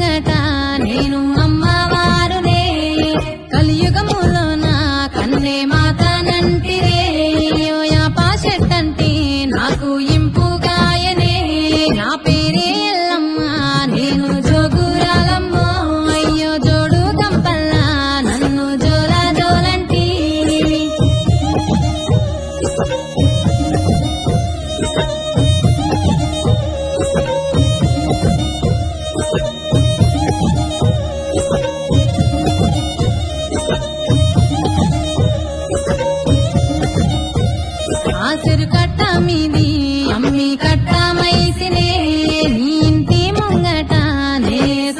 ముంగట నేను అమ్మవారునే కలియుగములోన కన్నే మాతనంటిరే యాప చెట్టంటే నాకు ఇంపుగాయనే నా పేరే ఎల్లమ్మ నేను జోగురాలమ్మో అయ్యో జోడు గంపల్లా నన్ను జోలా జోలంటి ఆసిరు కట్ట మీది